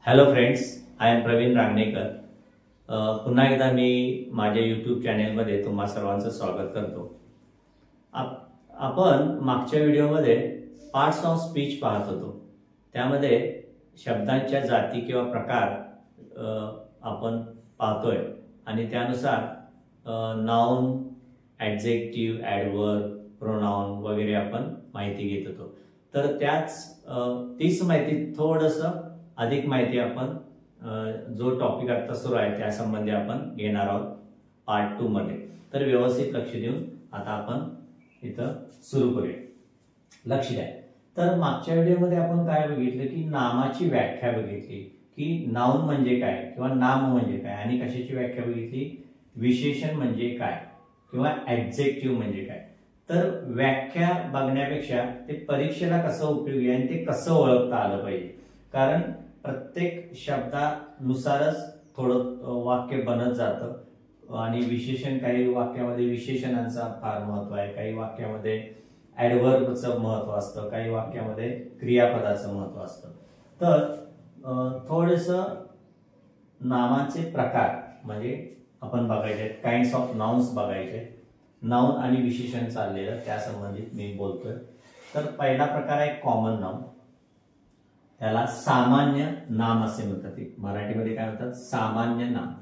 Hello friends, I am Praveen Rangnekar. पुन्हा एकदा मी माझ्या यूट्यूब चॅनेलमध्ये तुम्हा सर्वांचं स्वागत करतो। आपण मागच्या व्हिडिओमध्ये पार्ट्स ऑफ स्पीच पाहत होतो। त्यामध्ये शब्दांच्या जाती किंवा प्रकार आपण पाहतोय आणि त्यानुसार नाउन, ॲडजेक्टिव्ह, ॲडवर्ब, प्रोनाउन वगैरे आपण माहिती घेत होतो। तर तीच माहिती थोडंसं अधिक माहिती आपण जो टॉपिक आता सुरू आहे त्या संबंधी आपण घेणार आहोत पार्ट 2 मध्ये। तर व्यवस्थित लक्ष देऊन आता आपण इथं सुरू करूया। लक्ष द्या। तर मागच्या व्हिडिओमध्ये आपण काय बघितलं की नामाची व्याख्या बघितली की नाउन म्हणजे काय किंवा नाम म्हणजे काय, आणि कशाची व्याख्या बघितली, विशेषण म्हणजे काय किंवा ॲडजेक्टिव्ह म्हणजे काय। तर व्याख्या बघण्यापेक्षा ते परीक्षेला कसं उपयोगी आहे आणि ते कसं ओळखता आलं पाहिजे, कारण प्रत्येक शब्दानुसारच थोडं वाक्य बनत जातं आणि विशेषण, काही वाक्यामध्ये विशेषणांचा फार महत्व आहे, काही वाक्यामध्ये ॲडव्हर्बचं महत्व असतं, काही वाक्यामध्ये क्रियापदाचं महत्व असतं। तर थोडंसं नामाचे प्रकार म्हणजे आपण बघायचे, काइंड्स ऑफ नाउन्स बघायचे, नाउन आणि विशेषण चाललेलं त्या संबंधित मी बोलतोय। तर पहिला प्रकार आहे कॉमन नाउन, त्याला सामान्य नाम असे म्हणतात। मराठीमध्ये काय म्हणतात, सामान्य नाम।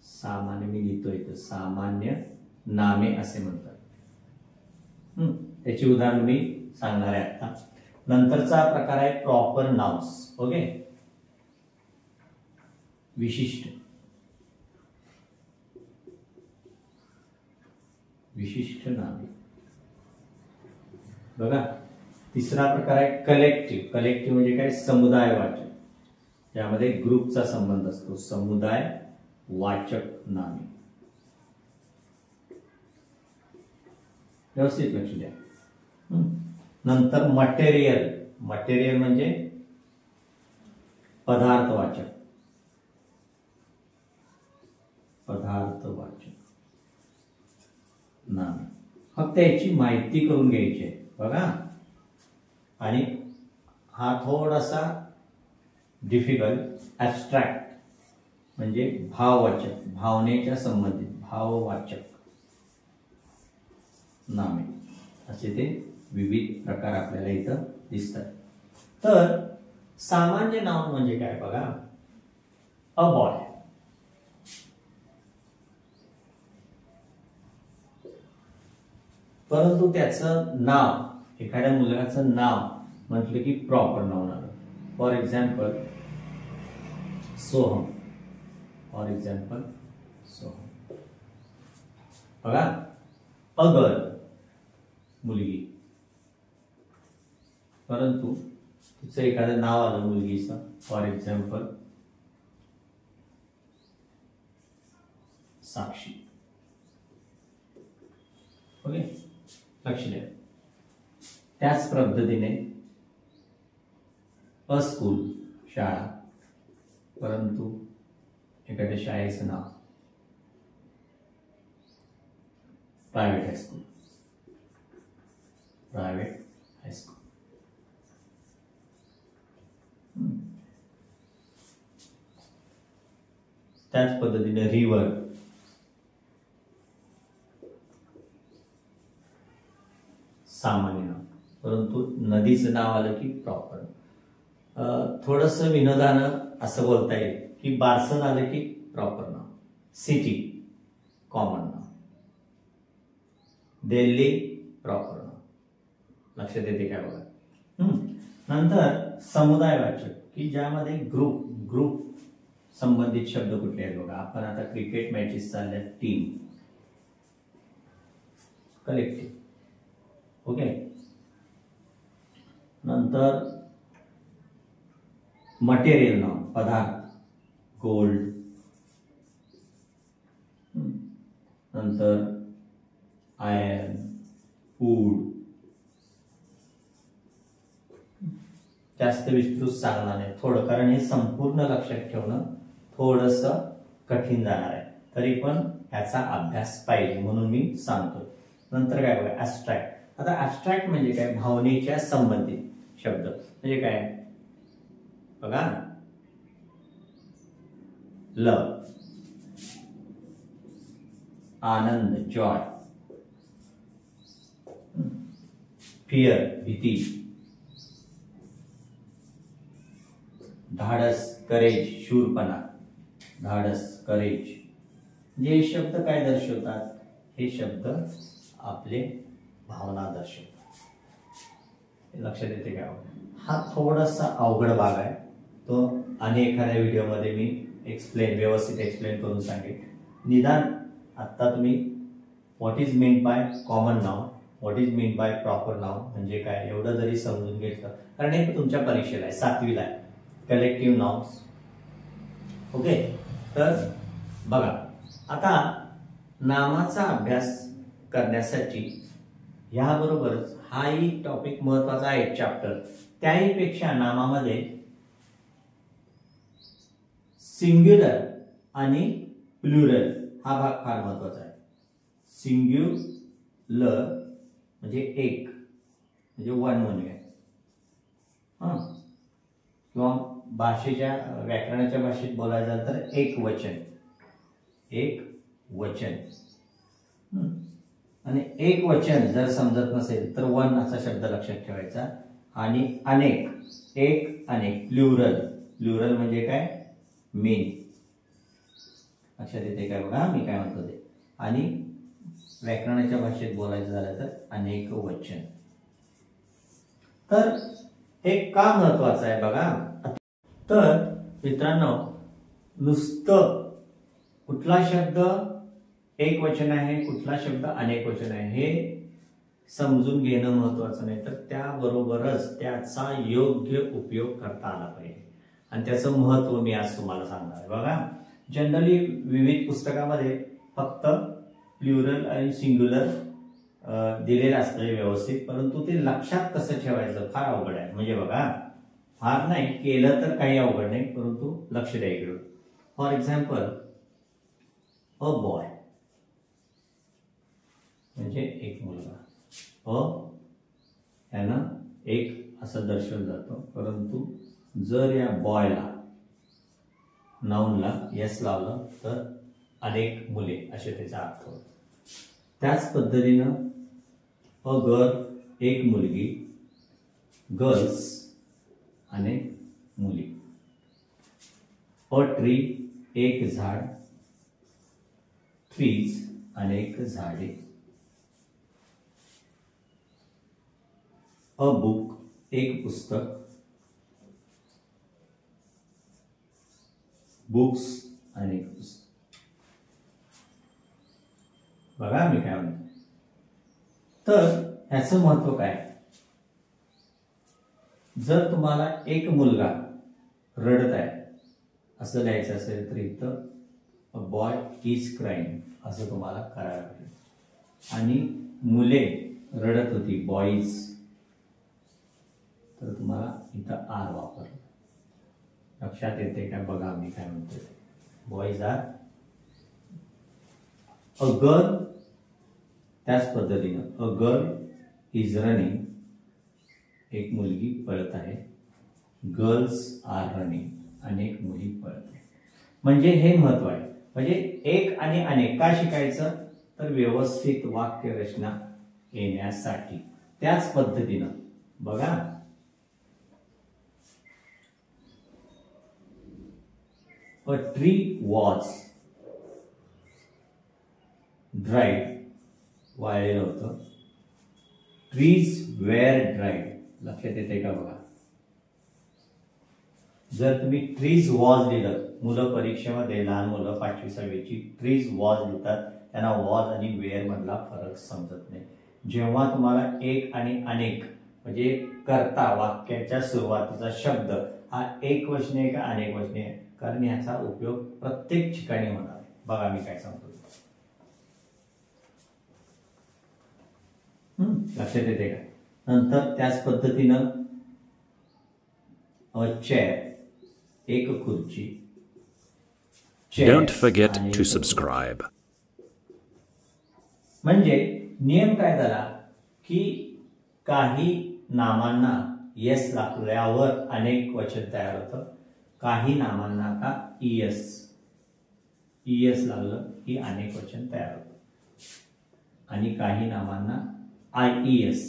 सामान्य मी लिहितोय इथं, सामान्य नामे असे म्हणतात। त्याची उदाहरण मी सांगणार आहे आता। नंतरचा प्रकार आहे प्रॉपर नाउन्स। ओके, विशिष्ट नामे बघा। तिसरा प्रकार आहे कलेक्टिव्ह। कलेक्टिव्ह म्हणजे काय, समुदायवाचक, त्यामध्ये ग्रुपचा संबंध असतो, समुदाय वाचक नामे। व्यवस्थित लक्ष द्या। नंतर मटेरियल। मटेरियल म्हणजे पदार्थवाचक, पदार्थवाचक नामे। फक्त याची माहिती करून घ्यायची आहे बघा। आणि हा थोडासा डिफिकल्ट, ॲब्स्ट्रॅक्ट म्हणजे भाववाचक, भावनेच्या संबंधित, भाववाचक नामे, असे ते विविध प्रकार आपल्याला इथं दिसतात। तर सामान्य नाउन म्हणजे काय बघा, अ बॉय, परंतु त्याचं नाव, एखाद्या मुलाचं नाव म्हटलं की प्रॉपर नाउन आलं। For example Soham, for example Soham बघा। अ गर्ल, मुलगी, परंतु तिचं एखादं नाव आलं मुलगीचं, फॉर एक्झाम्पल साक्षी। ओके, लक्ष द्या। त्याच पद्धतीने अ स्कूल, शाळा, परंतु एखाद्या शाळेचं नाव प्रायव्हेट हायस्कूल, प्रायव्हेट हायस्कूल। त्याच पद्धतीने रिव्हर, सामान्य नाव, परंतु नदीचं नाव आलं की प्रॉपर। थोडंसं विनोदानं असं बोलता येईल की बार्सन आलं की प्रॉपर नाव, सिटी कॉमन नाव, दिल्ली प्रॉपर नाव। लक्षात येते काय बघा। नंतर समुदायवाचक की ज्यामध्ये ग्रुप संबंधित शब्द कुठले आहेत बघा। आपण आता क्रिकेट मॅचेस चालल्या, टीम, कलेक्टिव्ह। ओके, नंतर मटेरियल नाउन, पदार्थ, गोल्ड। नंतर आयर्न, वूड। जास्त विस्तृत सांगणार नाही थोडं, कारण हे संपूर्ण लक्षात ठेवणं थोडंसं कठीण जाणार आहे, तरी पण याचा अभ्यास पाहिजे म्हणून मी सांगतो। नंतर काय बघा, ॲब्स्ट्रॅक्ट। आता ॲब्स्ट्रॅक्ट म्हणजे काय, भावनेच्या संबंधित शब्द म्हणजे काय बघा। लव, आनंद जॉय, फियर भीती, धाडस करेज शूरपणा, धाडस करेज. जे शब्द काय दर्शवतात? हे शब्द आपले भावना दर्शवतात. लक्षात येते का? हा थोडासा अवघड भाग आहे, तो आणि एखाद्या व्हिडिओमध्ये मी व्यवस्थित एक्सप्लेन करून सांगेन. निदान आता तुम्ही what is mean by common noun, what is mean by proper noun म्हणजे काय एवढं जरी समजून घेतलं, कारण हे तुमच्या परीक्षेला आहे, 7वीला आहे, कलेक्टिव्ह नाउन्स. ओके, तर बघा आता नामाचा अभ्यास करण्यासाठी याबरोबरच हाही टॉपिक महत्वाचा आहे चॅप्टर. त्याही पेक्षा नामामध्ये सिंग्युलर आणि प्लुरल हा भाग फार महत्वाचा आहे. सिंग्युलर म्हणजे एक, म्हणजे वन म्हणूया, किंवा भाषेच्या व्याकरणाच्या भाषेत बोलायचं झालं तर एक वचन, एक वचन. आणि एक वचन जर समजत नसेल तर वन असा शब्द लक्षात ठेवायचा. आणि अनेक, एक अनेक, प्लुरल, प्लुरल म्हणजे काय? मेन. लक्षात येते काय? बघा मी काय म्हणतो ते. आणि व्याकरणाच्या भाषेत बोलायचं झालं तर अनेक वचन. तर हे का महत्वाचं आहे बघा. तर मित्रांनो, नुसतं कुठला शब्द एक वचन आहे, कुठला शब्द अनेक वचन आहे हे समजून घेणं महत्वाचं नाही, तर त्याबरोबरच त्याचा योग्य उपयोग करता आला पाहिजे. आणि त्याचं महत्व मी आज तुम्हाला सांगणार आहे. बघा, जनरली विविध पुस्तकामध्ये फक्त प्लुरल आणि सिंग्युलर दिलेलं असतं व्यवस्थित, परंतु ते लक्षात कसं ठेवायचं फार अवघड आहे. म्हणजे बघा, फार नाही केलं तर काही अवघड नाही, परंतु लक्ष द्यायचं. फॉर एक्झाम्पल, अ बॉय म्हणजे एक मुलगा. यानं एक असं दर्शवलं जातं, परंतु जर या बॉयला नाउनला यस लावलं तर अनेक मुले असे त्याचा अर्थ होतो. त्याच पद्धतीनं अ गर्ल एक मुलगी, गर्ल्स अनेक मुली. अ ट्री एक झाड, ट्रीज अनेक झाडे. अ बुक एक पुस्तक, बुक्स अनेक पुस्तक. बघा मी काय म्हणतो. तर ह्याचं महत्व काय? जर तुम्हाला एक मुलगा रडत आहे असं लिहायचं असेल तर इथं अ बॉय इज क्राईंग असं तुम्हाला करायला लागेल. आणि मुले रडत होती, बॉईज, तर तुम्हाला इथं आर वापरलं. लक्षात येते काय? बघा मी काय म्हणतो. Boys R. अ गर्ल त्याच पद्धतीनं अ गर्ल इज रनिंग एक मुलगी पळत आहे, गर्ल्स आर रनिंग अनेक मुली पळत आहे. म्हणजे हे महत्व आहे. म्हणजे एक आणि अनेक का शिकायचं? तर व्यवस्थित वाक्य रचना येण्यासाठी. त्याच पद्धतीनं बघा, अ ट्री वॉज ड्राईड वाळलेलं होतं, ट्रीज वेअर ड्राईड. लक्षात येते का? बघा, जर तुम्ही ट्रीज वॉज लिहिलं, मुलं परीक्षेमध्ये लहान मुलं 5वी 6वीची ट्रीज वॉज लिहितात, त्यांना वॉज आणि वेअर मधला फरक समजत नाही. जेव्हा तुम्हाला एक आणि अनेक म्हणजे करता वाक्याच्या सुरुवातीचा शब्द हा एक वचनी आहे का अनेक वचनी आहे, कारण याचा उपयोग प्रत्येक ठिकाणी होणार आहे. बघा मी काय सांगतो. लक्षात येते का? नंतर त्याच पद्धतीनं अ चेअर एक खुर्ची. Don't forget to subscribe. म्हणजे नियम काय झाला की काही नामांना यस लागल्यावर अनेक वचन तयार होतं, काही नामांना का ईएस ES लागलं की अनेक वचन तयार होतं आणि काही नामांना IES.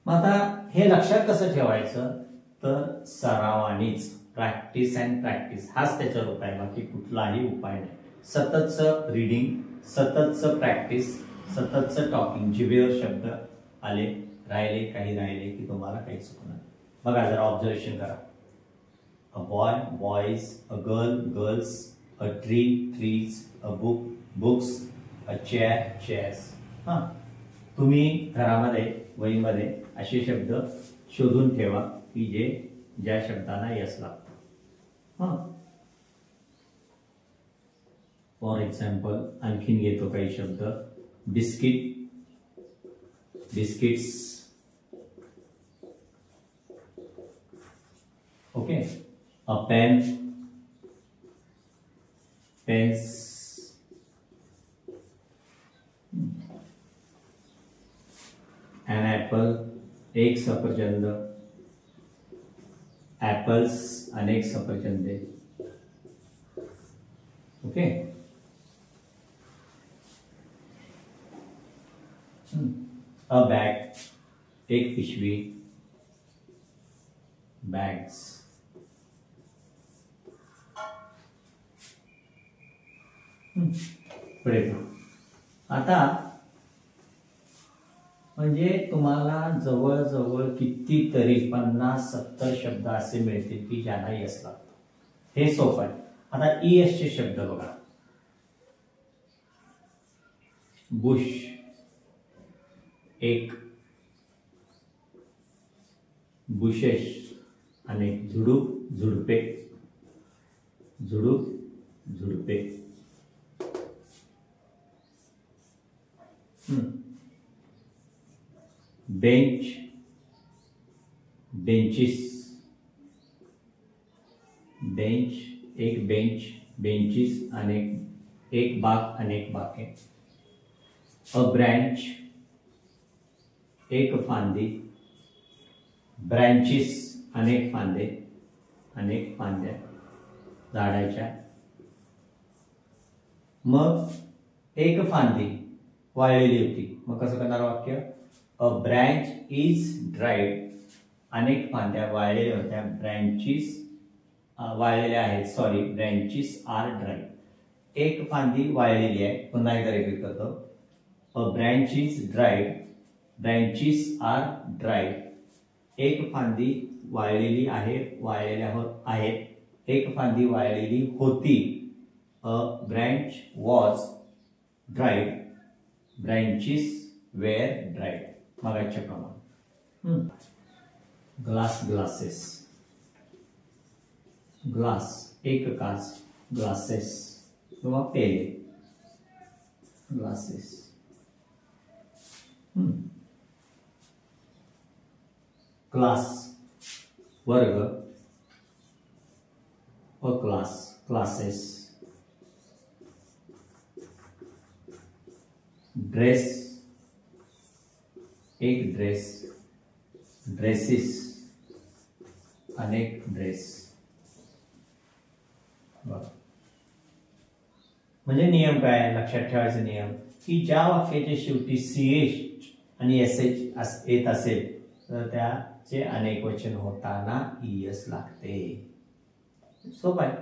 मग आता हे लक्षात कसं ठेवायचं तर सरावानीच, प्रॅक्टिस अँड प्रॅक्टिस हाच त्याच्यावर उपाय, बाकी कुठलाही उपाय नाही. सततचं रीडिंग, सततचं प्रॅक्टिस, सततचं टॉकिंग, जिभेवर शब्द आले राहिले काही राहिले की तुम्हाला काही चुकणार. बघा जरा ऑब्झर्वेशन करा. A boy boys, a girl girls, a tree trees, a book books, a chair chairs. हां, तुम्ही घरामध्ये वहीमध्ये असे शब्द शोधून ठेवा की ज्या शब्दांना यस लागतं. हां, फॉर एक्झाम्पल आणखीन घेतो काही शब्द. Biscuit, biscuits. ओके. अ पेन, पेन्स. एन ऍपल, एक सफरचंद. ऍपल्स, अनेक सफरचंदे. ओके. अ बॅग, एक पिशवी. बॅग्स. पुढे आता म्हणजे तुम्हाला जवळजवळ कितीतरी 50-70 शब्द असे मिळतील की ज्यांना यस लागतं. हे सोपं आहे. आता ES चे शब्द बघा. बुश, एक. बुशेस, अनेक. झुडूप, झुडपे. झुडूप, झुडपे. Bench, benches. बेंच, एक बेंच. बेंचेस, अनेक. एक बाग, अनेक बाके. अ ब्रँच, एक फांदी. ब्रँचेस, अनेक फांदे, अनेक फांद्या झाडाच्या. मग एक फांदी वाळलेली होती, मग कसं करणार वाक्य. अ ब्रँच इज ड्राईड. अनेक फांद्या वाळलेल्या होत्या. ब्रँचेस वाळलेल्या आहेत, सॉरी, ब्रँचेस आर ड्राईड. एक फांदी वाळलेली आहे. पुन्हा एकदा रिपीट करतो. A branch is dried. Branches are dried. एक फांदी वाळलेली आहे, वाळलेल्या आहेत. एक फांदी वाळलेली होती. A branch was dried. Branches were dried. मगाच्या प्रमाणे. Glass, glasses. ग्लास, एक काच. ग्लासेस किंवा पेले. ग्लासेस. क्लास, वर्ग. अ क्लास, क्लासेस. ड्रेस, एक ड्रेस. ड्रेसेस, अनेक ड्रेस. म्हणजे नियम काय लक्षात ठेवायचा नियम की ज्या वाक्याच्या शेवटी CH आणि SH येत असेल तर त्याचे अनेक वचन होताना ES लागते. सोपं आहे.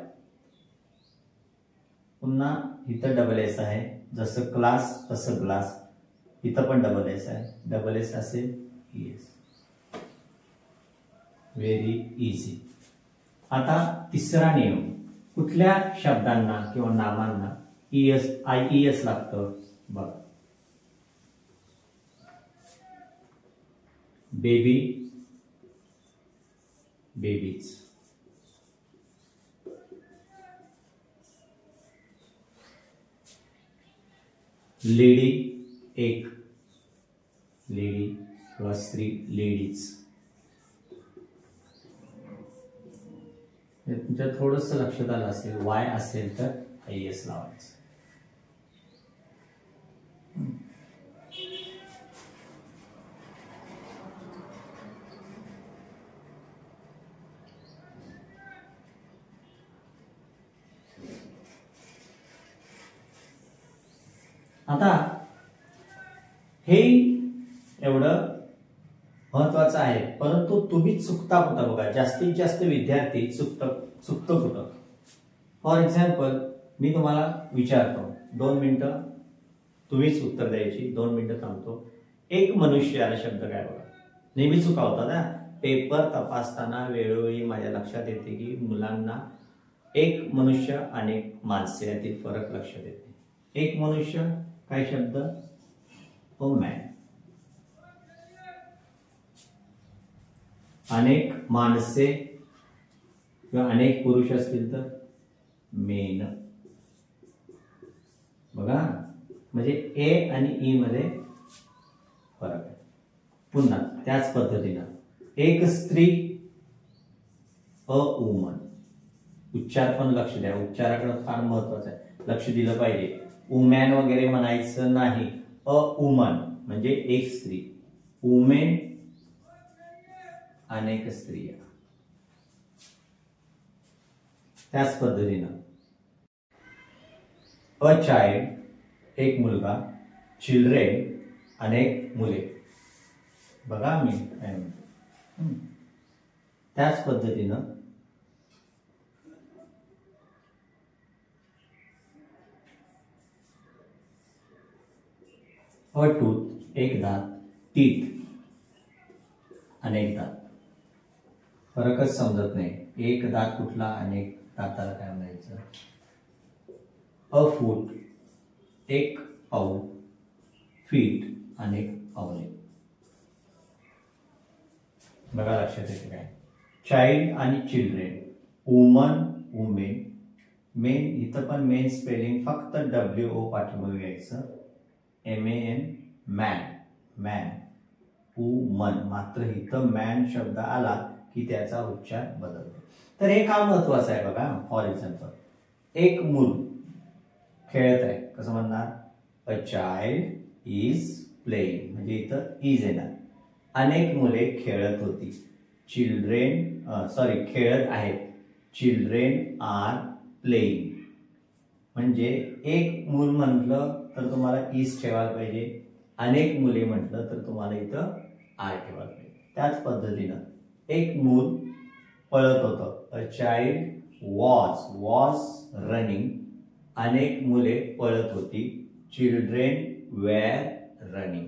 पुन्हा इथं डबल एस आहे, जसं क्लास तसं ग्लास. इथं पण डबल एस आहे. डबल एस असेल ES. Very easy. आता तिसरा नियम, कुठल्या शब्दांना किंवा नामांना IES लागतं बघा. Baby, babies. लेडी, एक. लेडी किंवा स्त्री, लेडीज. तुमच्या थोडंसं लक्षात आलं असेल, वाय असेल तर IES लावायचं. आता हे एवढं महत्वाचं आहे, परंतु तुम्ही चुकता कुठं बघा. जास्तीत जास्त विद्यार्थी चुकतो कुठं. फॉर एक्झाम्पल मी तुम्हाला विचारतो, 2 मिनिटं तुम्हीच उत्तर द्यायची, 2 मिनिटं थांबतो. एक मनुष्य याला शब्द काय बघा. नेहमी चुकावतात ना. पेपर तपासताना वेळोवेळी माझ्या लक्षात येते की मुलांना एक मनुष्य अनेक माणसे यातील फरक लक्षात येते. एक मनुष्य काय शब्द, मॅन. अनेक माणसे किंवा अनेक पुरुष असतील तर मेन. बघा, म्हणजे ए आणि ई मध्ये फरक आहे. पुन्हा त्याच पद्धतीनं एक स्त्री, अ वुमन. उच्चार पण लक्ष द्या, उच्चाराकडे फार महत्वाचं आहे, लक्ष दिलं पाहिजे. वुमॅन वगैरे म्हणायचं नाही. अ वुमन म्हणजे एक स्त्री, वुमेन अनेक स्त्रिया. त्याच पद्धतीनं अ चाइल्ड एक मुलगा, चिल्ड्रेन अनेक मुले. बघा मी काय म्हणतो. त्याच पद्धतीनं अ टूथ एक दात, टीथ अनेक दात. फरकच समजत नाही, एक दात कुठला, अनेक दाताला काय म्हणायचं. अ फूट एक पाऊल, फीट अनेक पावले. बघा लक्षात येते काय. चाइल्ड आणि चिल्ड्रेन, वुमन वुमेन, मेन. इथं पण मेन स्पेलिंग फक्त WO पाठीमागे घ्यायचं. MAN man, man. वुमन मात्र इथं मॅन शब्द आला की त्याचा उच्चार बदलतो. तर हे का महत्वाचं आहे बघा. फॉर एक्झाम्पल एक मूल खेळत आहे, कसं म्हणणार. अ चाइल्ड इज प्लेइंग, म्हणजे इथं इज येणार. अनेक मुले खेळत होती, खेळत आहेत. Children are playing. म्हणजे एक मूल म्हटलं तर तुम्हाला इज ठेवायला पाहिजे, अनेक मुले म्हटलं तर तुम्हाला इथं आर ठेवायला पाहिजे. त्याच पद्धतीनं एक मूल पळत होतं. A child was running. अनेक मुले पळत होती, चिल्ड्रेन वेर रनिंग.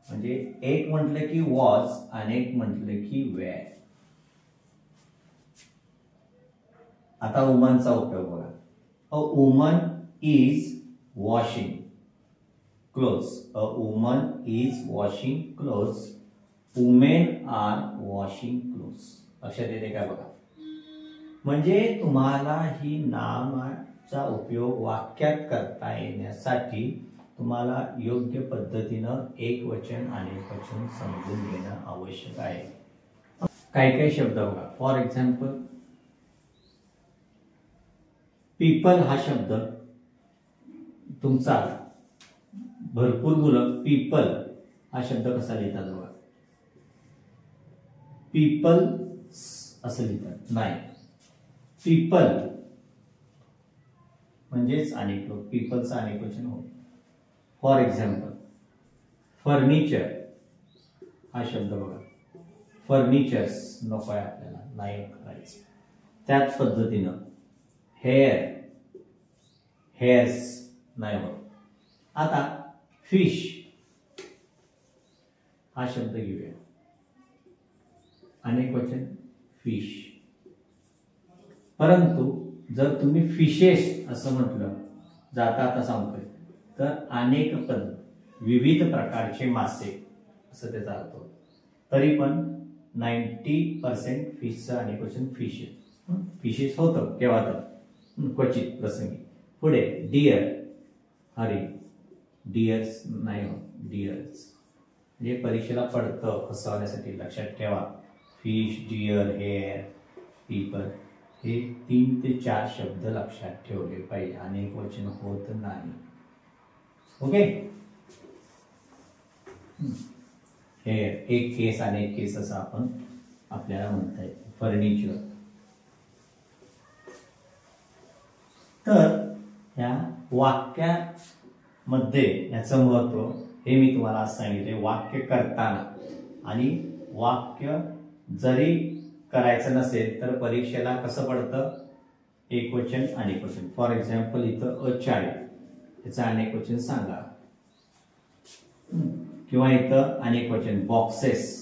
म्हणजे एक म्हटलं की वॉज, अनेक म्हटलं की वेर. आता वुमनचा उपयोग बघा. A woman is washing clothes. A woman is washing clothes, women are washing clothes. लक्षात येते काय बघा. म्हणजे तुम्हाला ही नामाचा उपयोग वाक्यात करता येण्यासाठी तुम्हाला योग्य पद्धतीनं एक वचन अनेक वचन समजून घेणं आवश्यक आहे. काही शब्द बघा. फॉर एक्झाम्पल पीपल हा शब्द तुमचा भरपूर मुलं पीपल हा शब्द कसा लिहितात बघा. पीपल असं लिहितात, नाही. पीपल म्हणजेच अनेक लोक, पीपलचं अनेक वचन होत. फॉर एक्झाम्पल फर्निचर हा शब्द बघा. फर्निचर्स नको आहे आपल्याला, नाही करायचं. त्याच पद्धतीनं हेअर्स नाही होत. आता फिश हा शब्द घेऊया. अनेक वचन फिश. परंतु जर तुम्ही फिशेस असं म्हटलं, जाता आता सांगतोय, तर अनेक विविध प्रकारचे मासे असं त्याचा अर्थ होतो. तरी पण 90% फिशचं अनेक वचन फिशेस होतं केव्हा तर क्वचित प्रसंगी. पुढे डिअर, हरी, डिअर्स नाही होत, डिअर्स. म्हणजे परीक्षेला पडतं फसवण्यासाठी, लक्षात ठेवा. फिश, डिअर, हेअर, पीपल हे 3 ते 4 शब्द लक्षात ठेवले पाहिजे. अनेक वचन होत नाही. ओके. हेअर एक केस, अनेक केस असं आपण आपल्याला म्हणता येईल. फर्निचर. तर या वाक्यात मध्ये याचं महत्व हे मी तुम्हाला आज सांगितले. वाक्य करताना आणि वाक्य जरी करायचं नसेल तर परीक्षेला कसं पडतं, एकवचन अनेकवचन. फॉर एक्झाम्पल इथं अ चाइल्ड याचं अनेकवचन सांगा, किंवा इथं अनेकवचन बॉक्सेस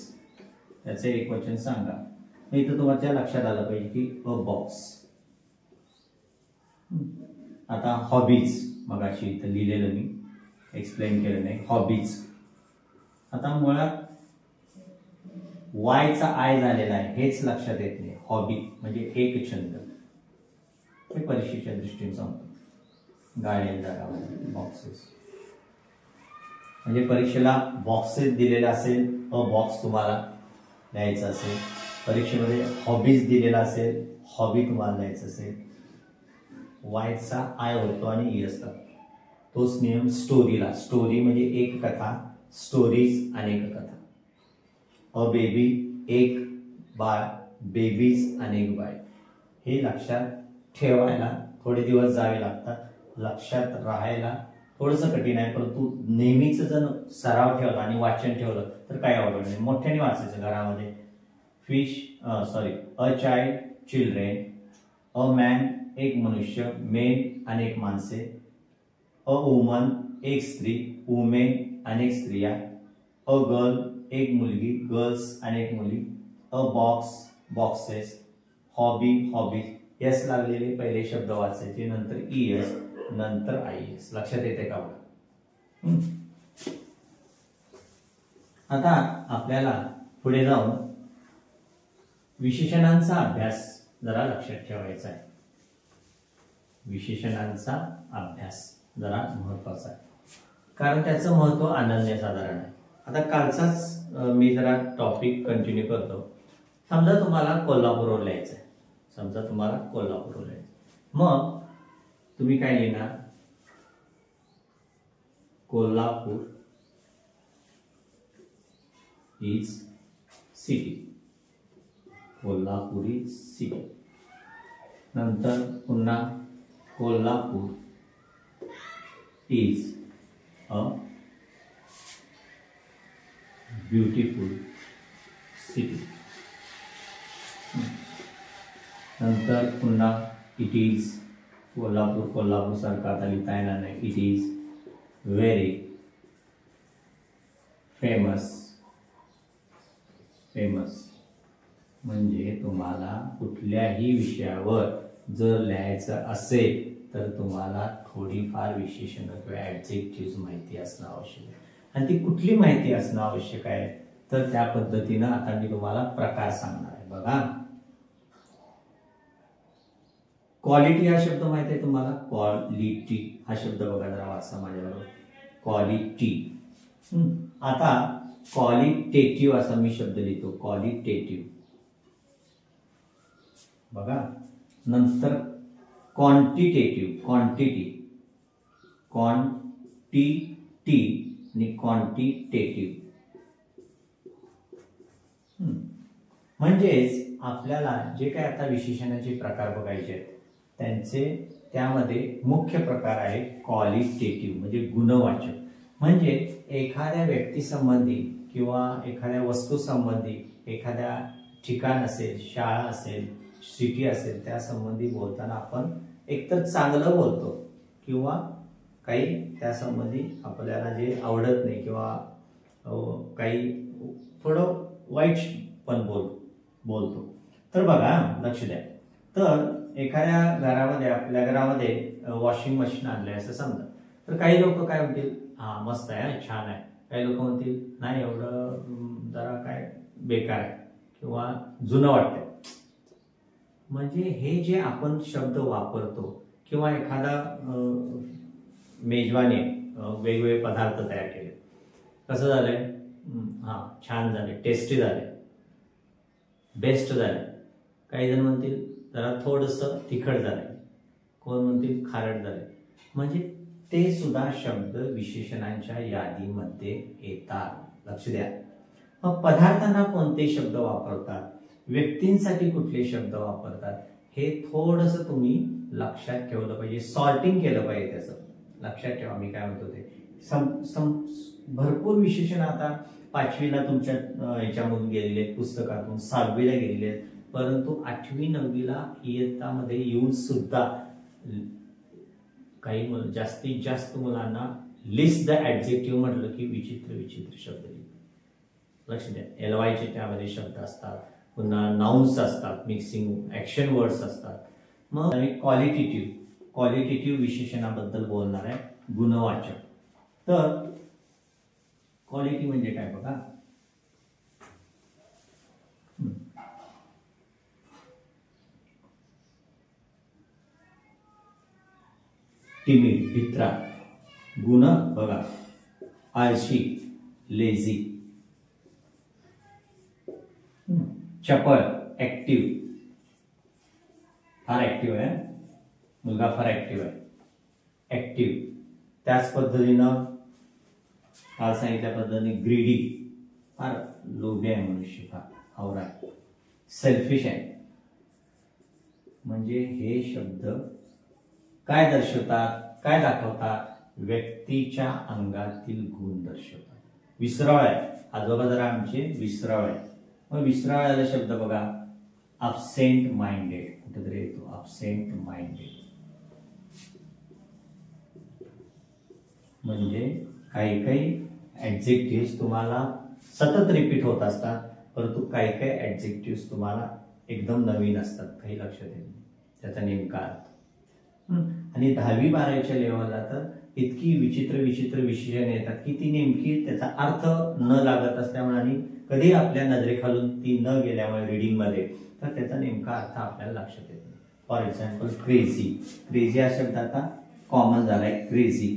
याचे एकवचन सांगा. इथं तुमच्या लक्षात आलं पाहिजे की अ बॉक्स. आता हॉबीज मगाशी इथं लिहिलेलं मी एक्सप्लेन केलं नाही, हॉबीज. आता मुळात वायचा आय झालेला आहे हेच लक्षात येत नाही. हॉबी म्हणजे एक छंद, हे परीक्षेच्या दृष्टीने सांगतो. गाड्या जागा बॉक्सेस म्हणजे परीक्षेला बॉक्सेस दिलेला असेल, अ बॉक्स तुम्हाला लिहायचं असेल. परीक्षेमध्ये हॉबीज दिलेला असेल, हॉबी तुम्हाला लिहायचं असेल. वायचा आय होतो आणि ई असतात. तोच नियम स्टोरीला. स्टोरी म्हणजे एक कथा, स्टोरीज अनेक कथा. अ बेबी एक बाळ, बेबीज अनेक बाळ. हे लक्षात ठेवायला थोडे दिवस जावे लागतात. लक्षात राहायला थोडंसं कठीण आहे, परंतु नेहमीच जर सराव ठेवला आणि वाचन ठेवलं तर काय अवघड नाही. मोठ्याने वाचायचं घरामध्ये. A child children, a man एक मनुष्य, मेन अनेक माणसे, अ वुमन एक स्त्री, वुमेन अनेक स्त्रिया, अ गर्ल एक मुलगी, गर्ल्स अनेक मुली, अ box boxes, hobby hobbies. S लागलेले पहिले शब्द वाचायचे, नंतर ई एस, नंतर आय एस. लक्षात येते का? आता आपल्याला पुढे जाऊन विशेषणांचा अभ्यास जरा लक्षात ठेवायचा आहे. विशेषणांचा अभ्यास जरा महत्वाचा आहे, कारण त्याचं महत्व अनन्यसाधारण आहे. आता कालचाच मी जरा टॉपिक कंटिन्यू करतो. समजा तुम्हाला कोल्हापूरवर लिहायचं आहे. मग तुम्ही काय लिहिणार? Kolhapur is city. Kolhapur is city. नंतर पुन्हा Kolhapur is a beautiful city. नंतर पुन्हा इट इज. कोल्हापूर सारखा आता लिहिता येणार नाही. It is very famous. म्हणजे तुम्हाला कुठल्याही विषयावर जर लिहायचं असेल तर तुम्हाला थोडीफार विशेषण किंवा ऍडजेक्टिव्ह माहिती असणं आवश्यक आहे. आणि ती कुठली माहिती असणं आवश्यक आहे तर त्या पद्धतीनं आता मी तुम्हाला प्रकार सांगणार आहे. बघा, क्वालिटी हा शब्द माहिती आहे तुम्हाला. क्वालिटी हा शब्द बघा, जरा वाचा माझ्याबरोबर. क्वालिटी. आता क्वालिटेटिव्ह असा मी शब्द लिहितो. क्वालिटेटिव्ह बघा. नंतर क्वांटिटेटिव्ह. क्वांटिटी आणि क्वांटिटेटिव्ह. म्हणजेच आपल्याला जे काय आता विशेषणाचे प्रकार बघायचे आहेत त्यांचे त्यामध्ये मुख्य प्रकार आहे क्वालिटेटिव्ह म्हणजे गुणवाचक. म्हणजे एखाद्या व्यक्तीसंबंधी किंवा एखाद्या वस्तू संबंधी, एखाद्या ठिकाण असेल, शाळा असेल, सिटी असेल, त्या संबंधी बोलताना आपण एकतर चांगलं बोलतो किंवा काही त्या संबंधी आपल्याला जे आवडत नाही किंवा काही थोडं वाईट पण बोलतो. तर बघा, लक्ष द्या. तर एखाद्या घरामध्ये, आपल्या घरामध्ये वॉशिंग मशीन आणलंय असं समजा, तर काही लोक काय म्हणतील, हा मस्त आहे, छान आहे. काही लोक म्हणतील नाही, एवढं जरा काय बेकार आहे किंवा जुनं वाटतंय. म्हणजे हे जे आपण शब्द वापरतो किंवा एखादा मेजवानी वेगवेगळे पदार्थ तयार केले, कसं झालंय, हा छान झाले, टेस्टी झाले, बेस्ट झाले. काही जण म्हणतील जरा थोडंसं तिखट झालंय, कोण म्हणतील खारट झालंय. म्हणजे ते सुद्धा शब्द विशेषणांच्या यादीमध्ये येतात. लक्ष द्या. मग पदार्थांना कोणते शब्द वापरतात, व्यक्तींसाठी कुठले शब्द वापरतात, हे थोडंसं तुम्ही लक्षात ठेवलं पाहिजे. सॉर्टिंग केलं पाहिजे त्याचं. लक्षात ठेवा मी काय म्हणतो ते भरपूर विशेषण आता 5वीला तुमच्या याच्यामधून गेलेले आहेत, पुस्तकातून 6वीला गेलेले आहेत, परंतु 8वी 9वीला इयत्तामध्ये येऊन सुद्धा काही जास्तीत जास्त मुलांना लिस्ट द ऍडजेक्टिव्ह म्हटलं की विचित्र विचित्र शब्द लिहितात. लक्ष द्या, LYचे त्यामध्ये शब्द असतात, पुन्हा नाउन्स असतात, मिक्सिंग ऍक्शन वर्ड्स असतात. मग आम्ही क्वालिटेटिव्ह विशेषणाबद्दल बोलणार आहे, गुणवाचक. तर क्वालिटी म्हणजे काय बघा, टिमिड भित्रा. गुण बघा, आळशी लेझी. चपळ ऍक्टिव्ह, फार ऍक्टिव्ह आहे, मुलगा फार ऍक्टिव्ह आहे, ऍक्टिव्ह. त्याच पद्धतीनं काल सांगितल्या पद्धतीने ग्रीडी, फार लोभी आहे मनुष्य, फार हावरा आहे. सेल्फिश आहे. म्हणजे हे शब्द काय दर्शवतात, काय दाखवतात, व्यक्तीच्या अंगातील गुण दर्शवतात. विसराळ आहे, आजोबा जरा आमचे विसराळ आहे. मग विसराळाला शब्द बघा, अबसेंट माइंडेड, कुठेतरी येतो अबसेंट माइंडेड. म्हणजे काही काही ऍडजेक्टिव्ह तुम्हाला सतत रिपीट होत असतात, परंतु काही काही ऍडजेक्टिव्ह तुम्हाला एकदम नवीन असतात, काही लक्षात येत नाही त्याचा नेमका अर्थ. आणि 10वी 12वीच्या लेवलला तर इतकी विचित्र विचित्र विशेषण येतात की ती नेमकी त्याचा अर्थ न लागत असल्यामुळे आणि कधी आपल्या नजरेखालून ती न गेल्यामुळे रीडिंग मध्ये तर त्याचा नेमका अर्थ आपल्याला लक्षात येत नाही. For example crazy. क्रेझी हा शब्द आता कॉमन झालाय, crazy.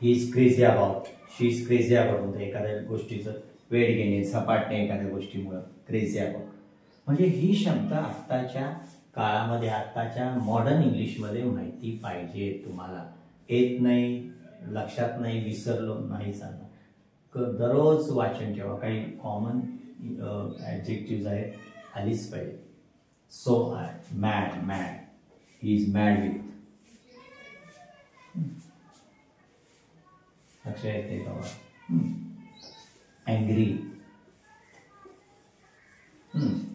He is crazy about, she is crazy about. एखाद्या गोष्टीचं वेळ घेणे, झपाटणे एखाद्या गोष्टीमुळे क्रेझी अबाउट. म्हणजे ही शब्द आत्ताच्या काळामध्ये, आत्ताच्या मॉडर्न इंग्लिशमध्ये माहिती पाहिजे. तुम्हाला येत नाही, लक्षात नाही, विसरलो नाही चालणार. दररोज वाचन ठेवा. काही कॉमन ऍडजेक्टिव्ह आहेत, आलीच पाहिजे. So mad, mad, he is mad with. लक्षात येते का? Angry,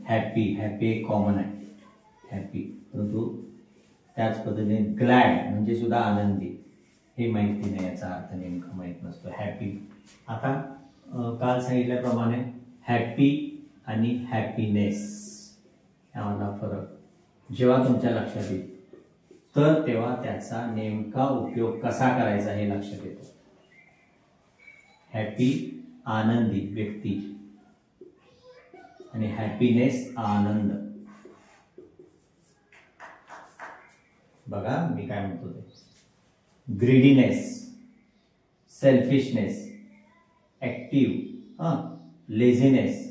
happy. हॅपी एक कॉमन आहे, हॅपी. परंतु त्याच पद्धतीने ग्लॅड म्हणजे सुद्धा आनंदी. हे माहिती नाही, याचा अर्थ नेमका माहित नसतो. हॅपी. आता काल सांगितल्याप्रमाणे हॅपी आणि हॅपीनेस यामधला फरक जेव्हा तुमच्या लक्षात येईल तर तेव्हा त्याचा नेमका उपयोग कसा करायचा हे लक्षात येतो. हॅपी आनंदी व्यक्ती आणि हॅपीनेस आनंद. बघा मी काय म्हणतो ते. Greediness, selfishness, active, laziness.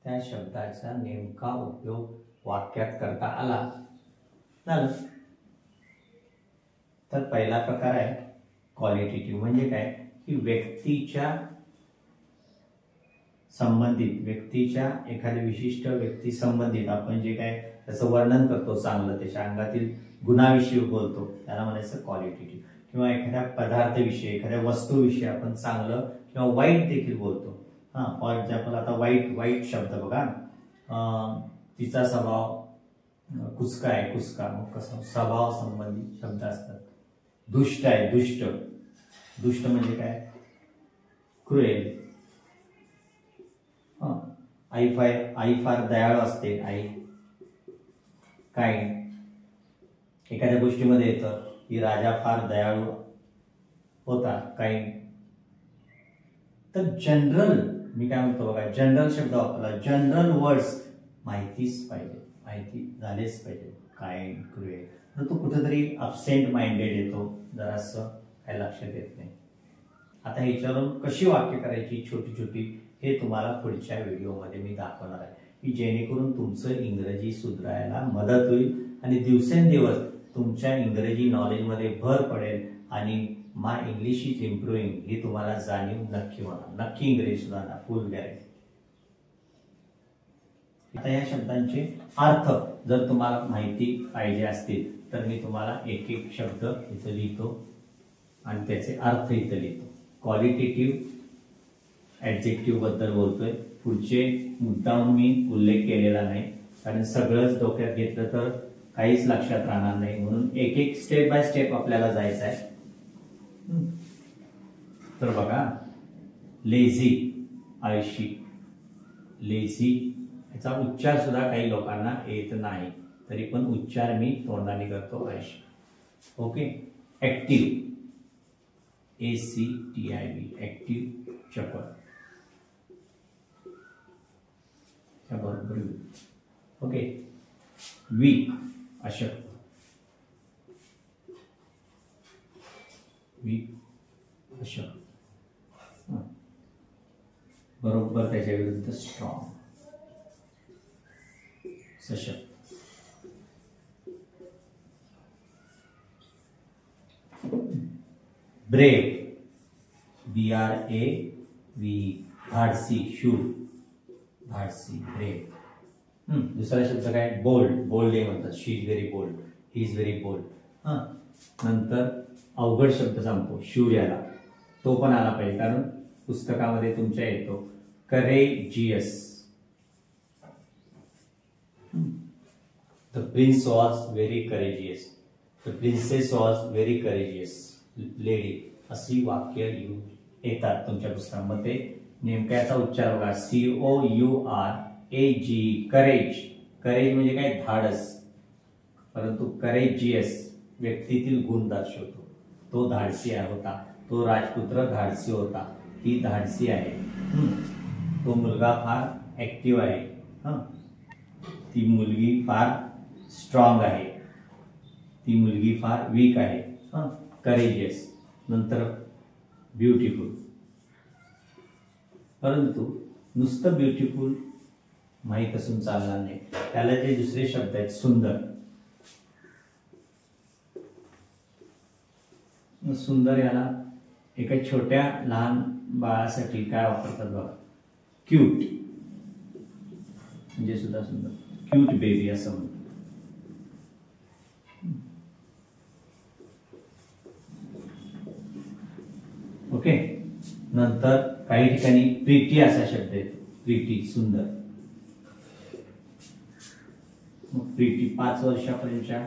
त्या शब्दाचा नेमका उपयोग वाक्यात करता आला झालं. तर पहिला प्रकार आहे क्वालिटेटिव्ह. म्हणजे काय की व्यक्तीच्या संबंधित, व्यक्तीच्या एखाद्या विशिष्ट व्यक्ती संबंधित आपण जे काय त्याचं वर्णन करतो, चांगलं त्याच्या अंगातील गुणाविषयी बोलतो, त्याला म्हणायचं क्वालिटेटिव्ह. किंवा एखाद्या पदार्थाविषयी, एखाद्या वस्तूविषयी आपण चांगलं किंवा वाईट देखील बोलतो. फॉर एक्झाम्पल आता वाईट शब्द बघा, तिचा स्वभाव कुचका आहे, कुचका. मग कसं स्वभाव संबंधी शब्द असतात. दुष्ट आहे, दुष्ट. दुष्ट म्हणजे काय, क्रुएल. आई फार दयाळू असते, आई. काइंड. एखाद्या गोष्टीमध्ये येतं की राजा फार दयाळू होता, काइंड. तर जनरल, मी काय म्हणतो बघा, जनरल शब्द वापरला. जनरल वर्ड्स माहितीच पाहिजे, माहिती झालेच पाहिजे. Kind, cruel. तर तो कुठेतरी अबसेंट माइंडेड येतो, जरासं काय लक्षात येत नाही. आता ह्याच्यावरून कशी वाक्य करायची छोटी छोटी हे तुम्हाला पुढच्या व्हिडिओमध्ये मी दाखवणार आहे, की जेणेकरून तुमचं इंग्रजी सुधारायला मदत होईल आणि दिवसेंदिवस तुमच्या इंग्रजी नॉलेजमध्ये भर पडेल आणि माय इंग्लिश इज इम्प्रूव्हिंग ही तुम्हाला जाणीव नक्की होणार. नक्की इंग्रजी सुधारणार, फुल गॅरंटी. आता या शब्दांचे अर्थ जर तुम्हाला माहिती पाहिजे असतील तर मी तुम्हाला एक एक शब्द इथं लिहितो आणि त्याचे अर्थ इथं लिहितो. क्वालिटेटिव्ह ॲडजेक्टिव्ह बद्दल बोलतोय. पुढचे मुद्दाम मी उल्लेख केलेला नाही, कारण सगळंच डोक्यात घेतलं तर काहीच लक्षात राहणार नाही, म्हणून एक एक स्टेप बाय स्टेप आपल्याला जायचं आहे. तर बघा, लेझी आळशी, लेझी याचा उच्चार सुद्धा काही लोकांना येत नाही, तरी पण उच्चार मी तोंडाने करतो, आळशी. ओके. ऍक्टिव्ह, ACTIV, ऍक्टिव्ह, चपळ, बरोबर. ओके. वीक, अशक्त, वीक, अशक्त. बरोबर त्याच्या विरुद्ध स्ट्रॉंग, सशक्त. ब्रेव, BRAV, धाडसी, शूर, धाडसी, ब्रेव. दुसरा शब्द काय? बोल्ड, बोल्ड हे म्हणतात. She is very bold, he is very bold. नंतर अवघड शब्द सांगतो, शूर, याला तो पण आला पाहिजे, कारण पुस्तकामध्ये तुमच्या येतो. Courageous, the prince was very courageous, the princess was very courageous lady, अशी वाक्य येतात तुमच्या पुस्तकामध्ये. नेमका याचा उच्चार बघा, COURAG, करेज. करेज म्हणजे काय? धाडस. परंतु करेजियस व्यक्तीतील गुण दर्शवतो. तो धाडसी होता, तो राजपुत्र धाडसी होता, ती धाडसी आहे. तो मुलगा फार ऍक्टिव्ह आहे, ती मुलगी फार स्ट्रॉंग आहे, ती मुलगी फार वीक आहे. करेजियस. नंतर ब्युटिफुल. परंतु नुसतं ब्युटिफुल माहीत असून चालणार नाही, त्याला जे दुसरे शब्द आहेत, सुंदर. सुंदर याला एका छोट्या लहान बाळासाठी काय वापरतात बघा, क्यूट, म्हणजे सुद्धा सुंदर, क्यूट बेबी असं म्हणतात. ओके. नंतर काही ठिकाणी प्रीटी असा शब्द येतो, प्रीटी, सुंदर. मग प्रीटी 5 वर्षापर्यंतच्या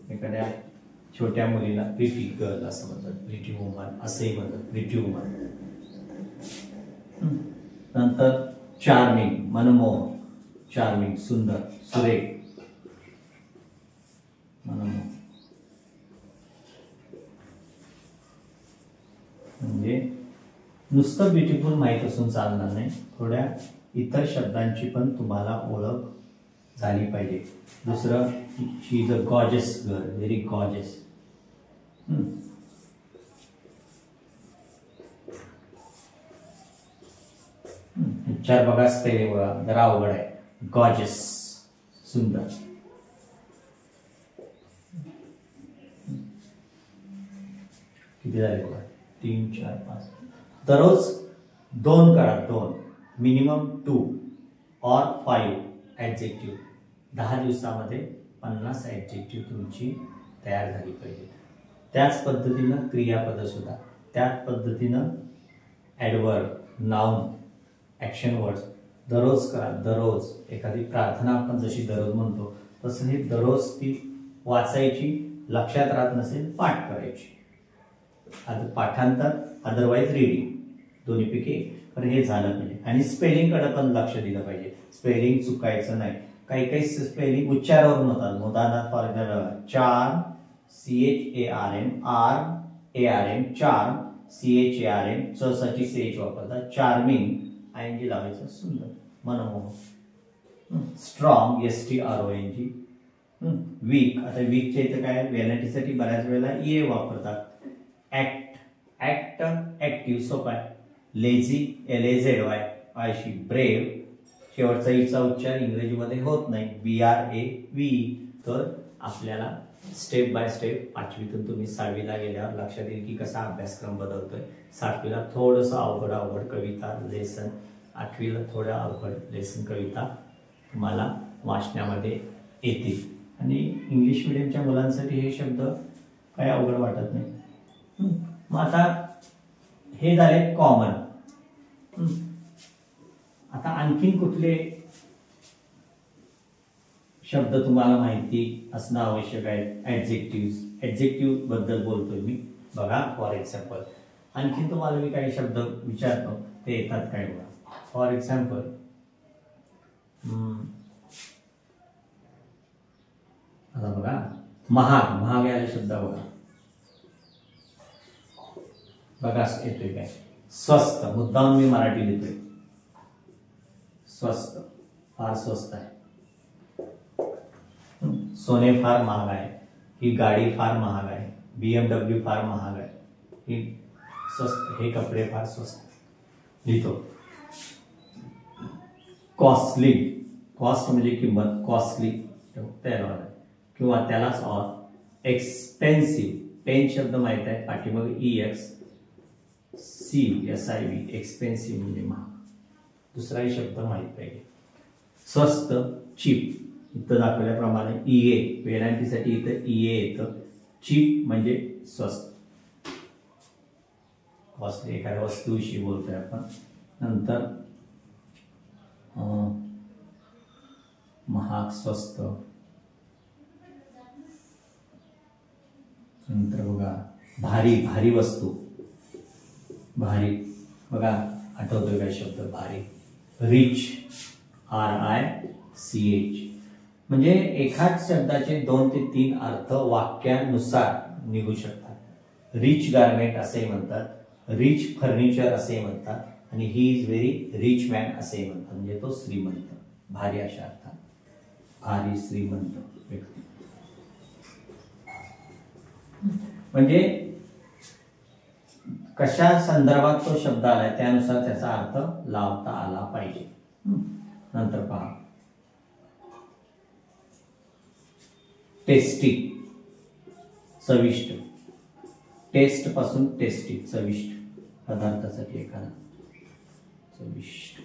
एखाद्या छोट्या मुलीला प्रीटी गर्ल असं म्हणतात, प्रीटी वुमन असंही म्हणतात, प्रीटी वुमन. नंतर चार्मिंग, मनमोहक, चार्मिंग, सुंदर, सुरेख, मनमोहक. म्हणजे नुसतं ब्युटिफुल माहीत असून चालणार नाही, थोड्या इतर शब्दांची पण तुम्हाला ओळख झाली पाहिजे. दुसरं, she is a gorgeous girl, very gorgeous. उच्चार बघा, स्पेलिंग बघा, जरा अवघड आहे. गॉर्जियस, सुंदर. किती झाले बघा, 3, 4, 5. दररोज 2 करा, 2, मिनिमम 2 और 5 ऍडजेक्टिव्ह. 10 दिवसामध्ये 50 ऍडजेक्टिव्ह तुमची तयार झाली पाहिजे. त्याच पद्धतीनं क्रियापद सुद्धा, त्याच पद्धतीनं ऍडवर्ब, नाउन, ऍक्शन वर्ड्स दररोज करा. दररोज एखादी प्रार्थना आपण जशी दररोज म्हणतो तसं हे दररोज ती वाचायची, लक्षात राहत नसेल पाठ करायची. आता पाठांतर, अदरवाईज रीडिंग, दोन्हीपैकी. पण हे झालं पाहिजे. आणि स्पेलिंगकडे पण लक्ष दिलं पाहिजे, स्पेलिंग चुकायचं नाही. काही काही स्पेलिंग उच्चारावरून होतात. उदाहरणार्थ for example, charm, CHARM, RARM, charm, CHARM, च साठी CH वापरतात. चार्मिंग, ING लावायचं, सुंदर, मनमोहक. Strong, STRONG. वीक, आता वीकच्या इथं काय, व्हॅलिटीसाठी बऱ्याच वेळेला ए वापरतात. ऍक्ट, ऍक्टिव्ह, सोपा आहे. लेझी, LAZY, आळशी. ब्रेव, शेवटचा ईचा उच्चार इंग्रजीमध्ये होत नाही, BRAV. तर आपल्याला स्टेप बाय स्टेप 5वीतून तुम्ही 6वीला गेल्यावर लक्षात येईल की कसा अभ्यासक्रम बदलतोय. 7वीला थोडंसं अवघड कविता लेसन, 8वीला थोडं अवघड लेसन कविता तुम्हाला वाचण्यामध्ये येतील. आणि इंग्लिश मिडियमच्या मुलांसाठी हे शब्द काही अवघड वाटत नाही. मग आता हे झाले कॉमन. आता आणखीन कुठले शब्द तुम्हाला माहिती असणं आवश्यक आहे? ऍडजेक्टिव्ह बद्दल बोलतोय मी. बघा, फॉर एक्झाम्पल आणखीन तुम्हाला मी काही शब्द विचारतो, ते येतात काय बघा. फॉर एक्झाम्पल आता बघा, महाग याला शब्द बघा. बघा येतोय काय? स्वस्त. मुद्दाम मी मराठी लिहितोय. स्वस्त, फार स्वस्त आहे. सोने फार महाग आहे. ही गाडी फार महाग आहे. BMW फार महाग आहे. ही स्वस्त, हे कपडे फार स्वस्त लिहितो. कॉस्टली, कॉस्ट म्हणजे किंमत, कॉस्टली किंवा त्यालाच ऑर एक्सपेन्सिव्ह. पेन शब्द माहित आहे, पाठीमागे EXCSIV, एक्सपेन्सिव्ह म्हणजे महाग. दुसराही शब्द माहित पाहिजे. स्वस्त, चीप. इथं दाखवल्याप्रमाणे EA वेरायटीसाठी इथं EA येतं. चीप म्हणजे स्वस्त. कॉस्टली एखाद्या वस्तूविषयी बोलतोय आपण. नंतर महाग, स्वस्त. नंतर बघा भारी वस्तू. भारी बघा, आठवतोय काय शब्द? भारी. Rich, RICH. म्हणजे एकाच शब्दाचे 2 ते 3 अर्थ वाक्यानुसार निघू शकतात. रिच गारमेंट असे म्हणतात, रिच फर्निचर असे म्हणतात, आणि ही इज व्हेरी रिच मॅन असे म्हणतात. म्हणजे तो श्रीमंत, भारी अशा अर्थात. भारी, श्रीमंत व्यक्ती. म्हणजे कशा संदर्भात तो शब्द आलाय त्यानुसार त्याचा अर्थ लावता आला पाहिजे. नंतर पहा, टेस्टी, चविष्ट. टेस्ट पासून टेस्टी, चविष्ट. पदार्थासाठी एखादा चविष्ट.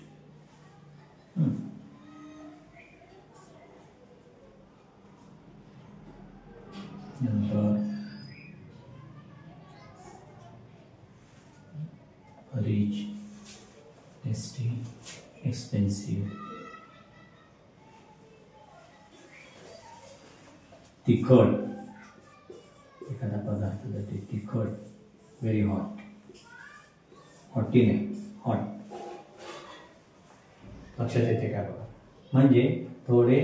नंतर रिच, टेस्टी, एक्सपेन्सिव्ह. तिखट, एखादा पदार्थ जाते तिखट. व्हेरी हॉट, हॉटी नाही, हॉट. लक्षात येते का बघा? म्हणजे थोडे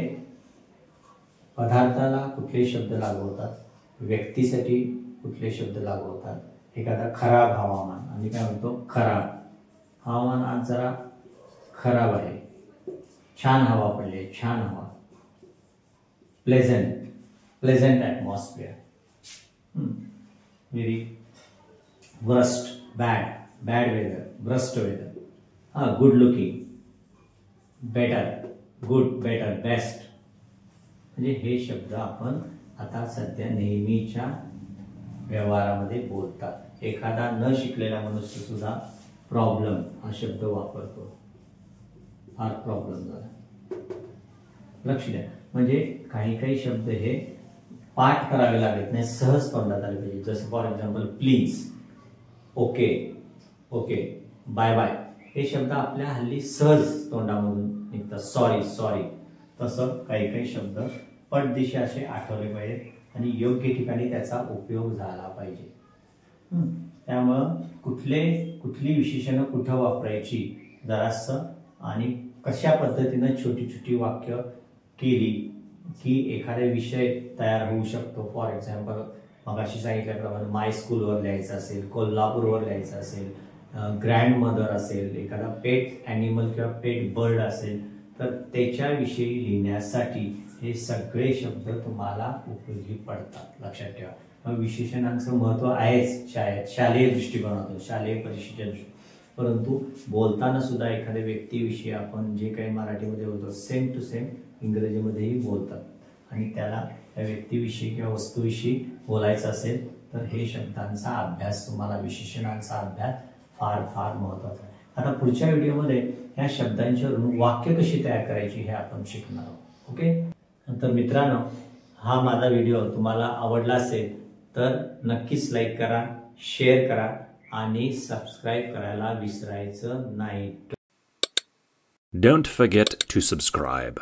पदार्थाला कुठले शब्द लागू होतात, व्यक्तीसाठी कुठले शब्द लागू होतात. एखादा खराब हवामान, आम्ही काय म्हणतो खराब हवामान, आज जरा खराब आहे. छान हवा पडली, छान हवा. Pleasant atmosphere. Very worst, bad weather, worst weather. Good looking, better, good, better, best. म्हणजे हे शब्द आपण आता सध्या नेहमीच्या व्यवहारामध्ये बोलतात. एखादा न शिकलेला मनुष्य सुद्धा प्रॉब्लेम हा शब्द वापरतो. फार प्रॉब्लेम झाला. लक्ष द्या. म्हणजे काही शब्द हे पाठ करावे लागत नाही, सहज तोंडात आले पाहिजे. जसं for example please, okay, bye. हे शब्द आपल्या हल्ली सहज तोंडामधून निघतात. सॉरी. तसं काही शब्द पटदिशी असे आठवले पाहिजेत आणि योग्य ठिकाणी त्याचा उपयोग झाला पाहिजे. त्यामुळं कुठली विशेषणं कुठं वापरायची जरासं, आणि कशा पद्धतीनं छोटी वाक्य केली की एखादा विषय तयार होऊ शकतो. फॉर एक्झाम्पल मगाशी सांगितल्याप्रमाणे माय स्कूलवर लिहायचं असेल, कोल्हापूरवर लिहायचं असेल, ग्रँड मदर असेल, एखादा पेट ॲनिमल किंवा पेट बर्ड असेल, तर त्याच्याविषयी लिहिण्यासाठी हे सगळे शब्द तुम्हाला उपयोगी पडतात. लक्षात ठेवा. मग विशेषणांचं महत्त्व आहेच शालेय दृष्टिकोनातून, शालेय परीक्षेच्या दृष्टी. परंतु बोलताना सुद्धा एखाद्या व्यक्तीविषयी आपण जे काही मराठीमध्ये बोलतो सेम टू सेम इंग्रजीमध्येही बोलतात. आणि त्याला त्या व्यक्तीविषयी किंवा वस्तूविषयी बोलायचं असेल तर हे शब्दांचा अभ्यास, तुम्हाला विशेषणांचा अभ्यास फार फार महत्त्वाचा आहे. आता पुढच्या व्हिडिओमध्ये ह्या शब्दांच्यावरून वाक्य कशी तयार करायची हे आपण शिकणार आहोत. ओके. तर मित्रांनो, हा माझा व्हिडिओ तुम्हाला आवडला असेल तर नक्कीच लाईक करा, शेअर करा आणि सबस्क्राईब करायला विसरायचं नाही. Don't forget to subscribe.